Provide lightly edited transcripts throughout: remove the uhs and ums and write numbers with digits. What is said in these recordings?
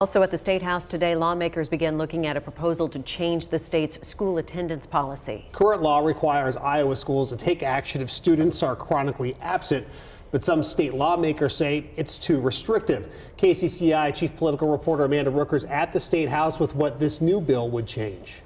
Also at the State House today, lawmakers began looking at a proposal to change the state's school attendance policy. Current law requires Iowa schools to take action if students are chronically absent, but some state lawmakers say it's too restrictive. KCCI Chief Political Reporter Amanda Rookers at the State House with what this new bill would change.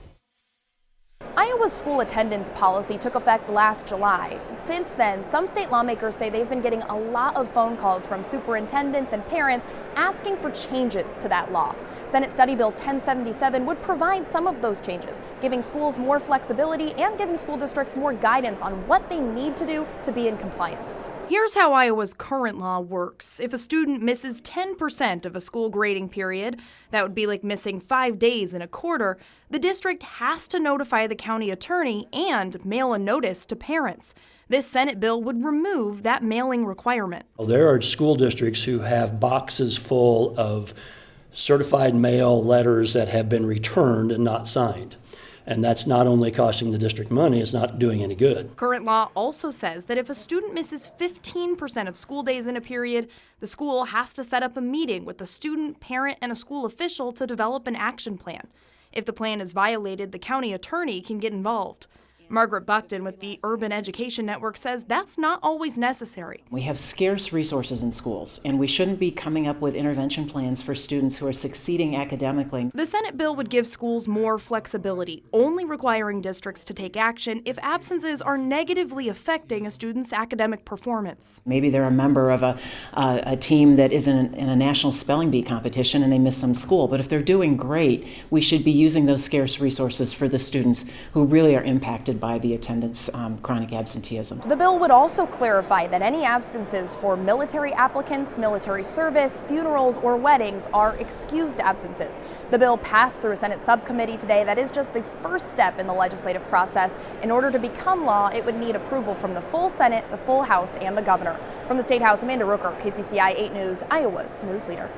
Iowa's school attendance policy took effect last July. Since then, some state lawmakers say they've been getting a lot of phone calls from superintendents and parents asking for changes to that law. Senate Study Bill 1077 would provide some of those changes, giving schools more flexibility and giving school districts more guidance on what they need to do to be in compliance. Here's how Iowa's current law works. If a student misses 10% of a school grading period, that would be like missing 5 days in a quarter, the district has to notify the county attorney and mail a notice to parents. This Senate bill would remove that mailing requirement. There are school districts who have boxes full of certified mail letters that have been returned and not signed. And that's not only costing the district money, it's not doing any good. Current law also says that if a student misses 15% of school days in a period, the school has to set up a meeting with the student, parent, and a school official to develop an action plan. If the plan is violated, the county attorney can get involved. Margaret Buckton with the Urban Education Network says that's not always necessary. We have scarce resources in schools, and we shouldn't be coming up with intervention plans for students who are succeeding academically. The Senate bill would give schools more flexibility, only requiring districts to take action if absences are negatively affecting a student's academic performance. Maybe they're a member of a team that is in a national spelling bee competition and they miss some school, but if they're doing great, we should be using those scarce resources for the students who really are impacted by the attendance chronic absenteeism. The bill would also clarify that any absences for military applicants, military service, funerals, or weddings are excused absences. The bill passed through a Senate subcommittee today. That is just the first step in the legislative process. In order to become law, it would need approval from the full Senate, the full House, and the governor. From the State House, Amanda Rooker, KCCI 8 News, Iowa's news leader.